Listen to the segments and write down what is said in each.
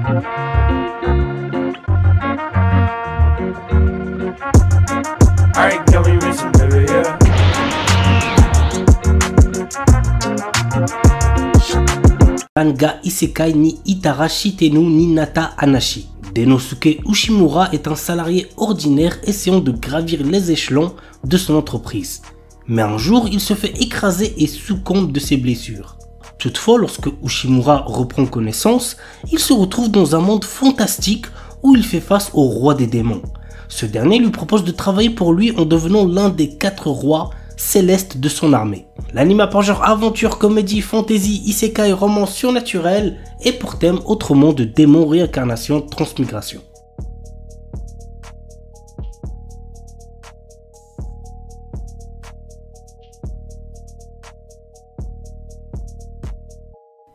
Alright, girl, we racing, baby, yeah. Manga Isekai ni Itara Shitenu ni Nata Anashi. Denosuke Ushimura est un salarié ordinaire essayant de gravir les échelons de son entreprise. Mais un jour, il se fait écraser et succombe de ses blessures. Toutefois, lorsque Ushimura reprend connaissance, il se retrouve dans un monde fantastique où il fait face au roi des démons. Ce dernier lui propose de travailler pour lui en devenant l'un des 4 rois célestes de son armée. L'anime a pour genre aventure, comédie, fantasy, isekai, romance surnaturel et pour thème autre monde de démons, réincarnation, transmigration.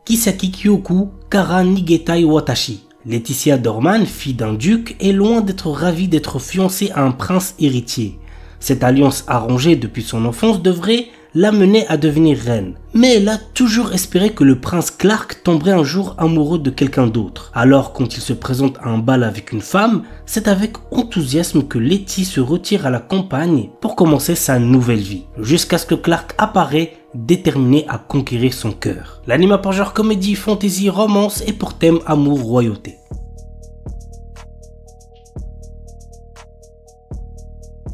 Kisaki Kyoku Kara Nigetai Watashi. Laetitia Dorman, fille d'un duc, est loin d'être ravie d'être fiancée à un prince héritier. Cette alliance arrangée depuis son enfance devrait l'amener à devenir reine. Mais elle a toujours espéré que le prince Clark tomberait un jour amoureux de quelqu'un d'autre. Alors quand il se présente à un bal avec une femme, c'est avec enthousiasme que Letty se retire à la campagne pour commencer sa nouvelle vie. Jusqu'à ce que Clark apparaît, déterminé à conquérir son cœur. L'anime a pour genre comédie, fantasy, romance et pour thème amour, royauté.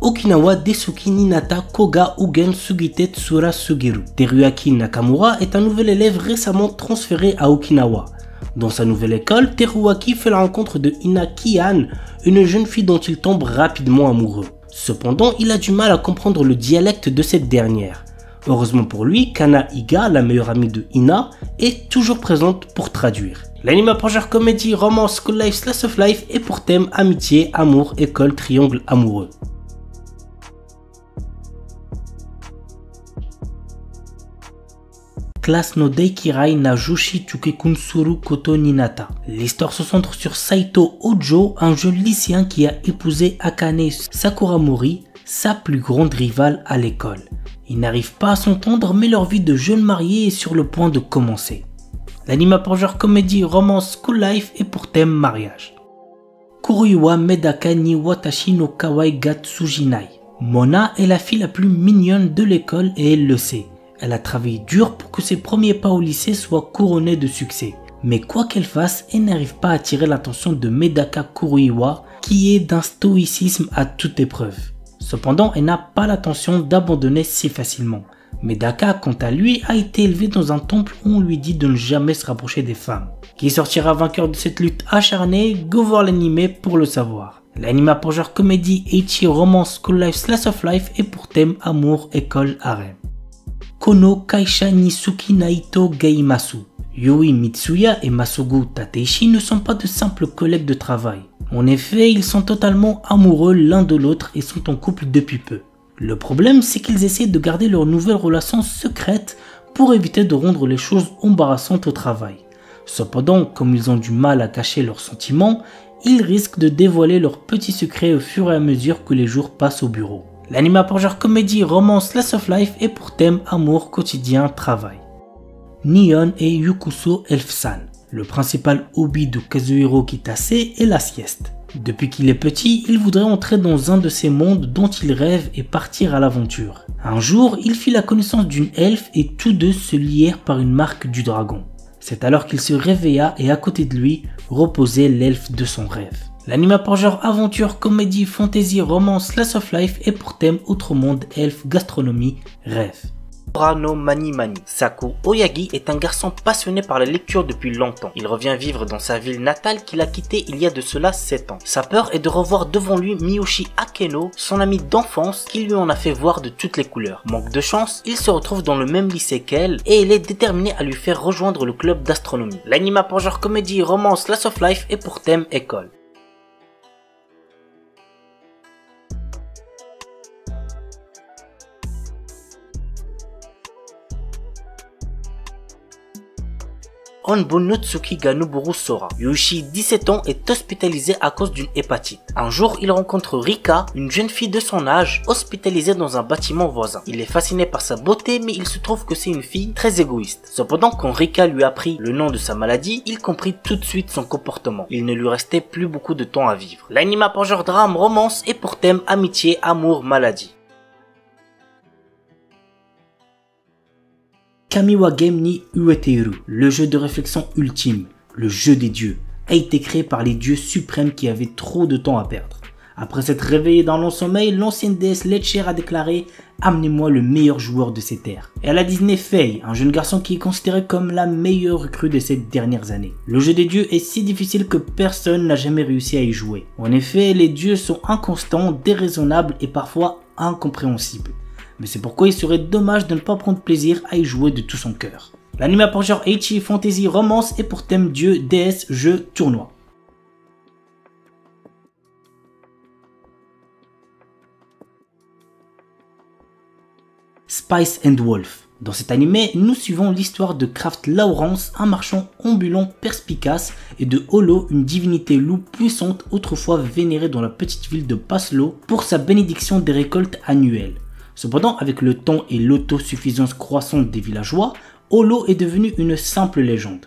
Okinawa Desuki Ninata Koga Ugen Sugite Tsura Sugiru. Teruaki Nakamura est un nouvel élève récemment transféré à Okinawa. Dans sa nouvelle école, Teruaki fait la rencontre de Ina Kian, une jeune fille dont il tombe rapidement amoureux. Cependant, il a du mal à comprendre le dialecte de cette dernière. Heureusement pour lui, Kana Iga, la meilleure amie de Ina, est toujours présente pour traduire. L'anime a pour genre comédie, romance, school life, slice of life et pour thème amitié, amour, école, triangle amoureux. Classe no Deikirai na Jushi Chukekun Suru Koto Ninata. L'histoire se centre sur Saito Ojo, un jeune lycéen qui a épousé Akane Sakuramori, sa plus grande rivale à l'école. Ils n'arrivent pas à s'entendre, mais leur vie de jeunes mariés est sur le point de commencer. L'anime a pour genre comédie, romance, school life et pour thème mariage. Kuruiwa Medaka ni Watashi no Kawai ga Tsujinai. Mona est la fille la plus mignonne de l'école et elle le sait. Elle a travaillé dur pour que ses premiers pas au lycée soient couronnés de succès. Mais quoi qu'elle fasse, elle n'arrive pas à attirer l'attention de Medaka Kuruiwa, qui est d'un stoïcisme à toute épreuve. Cependant, elle n'a pas l'intention d'abandonner si facilement. Medaka, quant à lui, a été élevé dans un temple où on lui dit de ne jamais se rapprocher des femmes. Qui sortira vainqueur de cette lutte acharnée? Go voir l'anime pour le savoir. L'anime a pour genre comédie, ecchi, romance, school life, slice of life et pour thème amour, école, harem. Kono Kaisha Nisuki Naito Geimasu. Yui Mitsuya et Masogu Tateishi ne sont pas de simples collègues de travail. En effet, ils sont totalement amoureux l'un de l'autre et sont en couple depuis peu. Le problème, c'est qu'ils essaient de garder leur nouvelle relation secrète pour éviter de rendre les choses embarrassantes au travail. Cependant, comme ils ont du mal à cacher leurs sentiments, ils risquent de dévoiler leurs petits secrets au fur et à mesure que les jours passent au bureau. L'anime a pour genre comédie, romance, slice of life et pour thème amour, quotidien, travail. Nihon et Yukuso Elf-san. Le principal hobby de Kazuhiro Kitase est la sieste. Depuis qu'il est petit, il voudrait entrer dans un de ces mondes dont il rêve et partir à l'aventure. Un jour, il fit la connaissance d'une elfe et tous deux se lièrent par une marque du dragon. C'est alors qu'il se réveilla et à côté de lui reposait l'elfe de son rêve. L'anime a pour genre aventure, comédie, fantasy, romance, slice of life et pour thème autre monde, elfe, gastronomie, rêve. No Mani Mani. Saku Oyagi est un garçon passionné par la lecture depuis longtemps. Il revient vivre dans sa ville natale qu'il a quittée il y a de cela 7 ans. Sa peur est de revoir devant lui Miyoshi Akeno, son ami d'enfance qui lui en a fait voir de toutes les couleurs. Manque de chance, il se retrouve dans le même lycée qu'elle et il est déterminé à lui faire rejoindre le club d'astronomie. L'anime a pour genre comédie, romance, slice of life et pour thème école. Honbonotsuki ga Noburu Sora. Yoshi, 17 ans, est hospitalisé à cause d'une hépatite. Un jour, il rencontre Rika, une jeune fille de son âge, hospitalisée dans un bâtiment voisin. Il est fasciné par sa beauté, mais il se trouve que c'est une fille très égoïste. Cependant, quand Rika lui apprit le nom de sa maladie, il comprit tout de suite son comportement. Il ne lui restait plus beaucoup de temps à vivre. L'anime a pour genre drame, romance et pour thème amitié, amour, maladie. Kamiwa Game ni Ueteru, le jeu de réflexion ultime, le jeu des dieux, a été créé par les dieux suprêmes qui avaient trop de temps à perdre. Après s'être réveillé dans long sommeil, l'ancienne déesse Letcher a déclaré « Amenez-moi le meilleur joueur de ces terres ». Et elle a désigné Fei, un jeune garçon qui est considéré comme la meilleure recrue de ces dernières années. Le jeu des dieux est si difficile que personne n'a jamais réussi à y jouer. En effet, les dieux sont inconstants, déraisonnables et parfois incompréhensibles. Mais c'est pourquoi il serait dommage de ne pas prendre plaisir à y jouer de tout son cœur. L'anime a pour genre ecchi, fantasy, romance et pour thème dieu, déesse, jeu, tournoi. Spice and Wolf. Dans cet anime, nous suivons l'histoire de Kraft Lawrence, un marchand ambulant perspicace, et de Holo, une divinité loup puissante autrefois vénérée dans la petite ville de Paslo pour sa bénédiction des récoltes annuelles. Cependant, avec le temps et l'autosuffisance croissante des villageois, Holo est devenu une simple légende.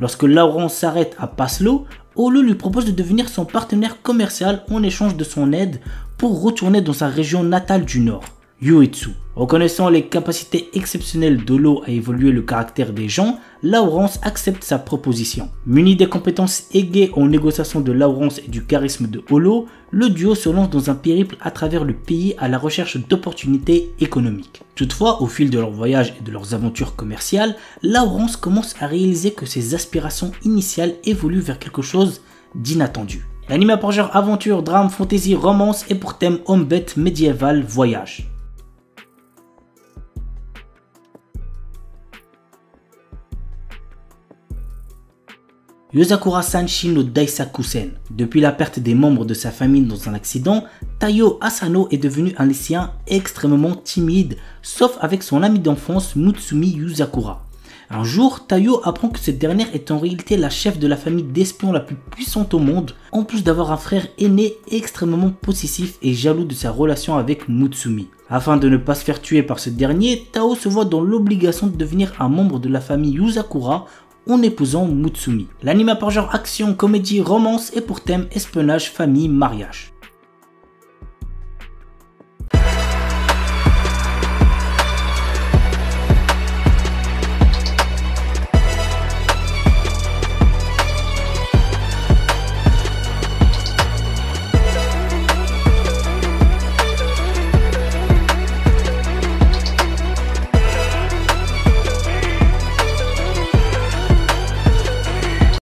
Lorsque Lawrence s'arrête à Paslo, Holo lui propose de devenir son partenaire commercial en échange de son aide pour retourner dans sa région natale du nord, Uetsu. Reconnaissant les capacités exceptionnelles d'Holo à évoluer le caractère des gens, Lawrence accepte sa proposition. Muni des compétences aiguës en négociation de Lawrence et du charisme de Holo, le duo se lance dans un périple à travers le pays à la recherche d'opportunités économiques. Toutefois, au fil de leur voyage et de leurs aventures commerciales, Lawrence commence à réaliser que ses aspirations initiales évoluent vers quelque chose d'inattendu. L'anime a pour genre aventure, drame, fantasy, romance et pour thème homme bête, médiéval, voyage. Yozakura Sanshi no Daisakusen. Depuis la perte des membres de sa famille dans un accident, Taiyo Asano est devenu un lycéen extrêmement timide, sauf avec son ami d'enfance Mutsumi Yuzakura. Un jour, Taiyo apprend que cette dernière est en réalité la chef de la famille d'espions la plus puissante au monde, en plus d'avoir un frère aîné extrêmement possessif et jaloux de sa relation avec Mutsumi. Afin de ne pas se faire tuer par ce dernier, Tao se voit dans l'obligation de devenir un membre de la famille Yuzakura en épousant Mutsumi. L'anime a par genre action, comédie, romance et pour thème espionnage, famille, mariage.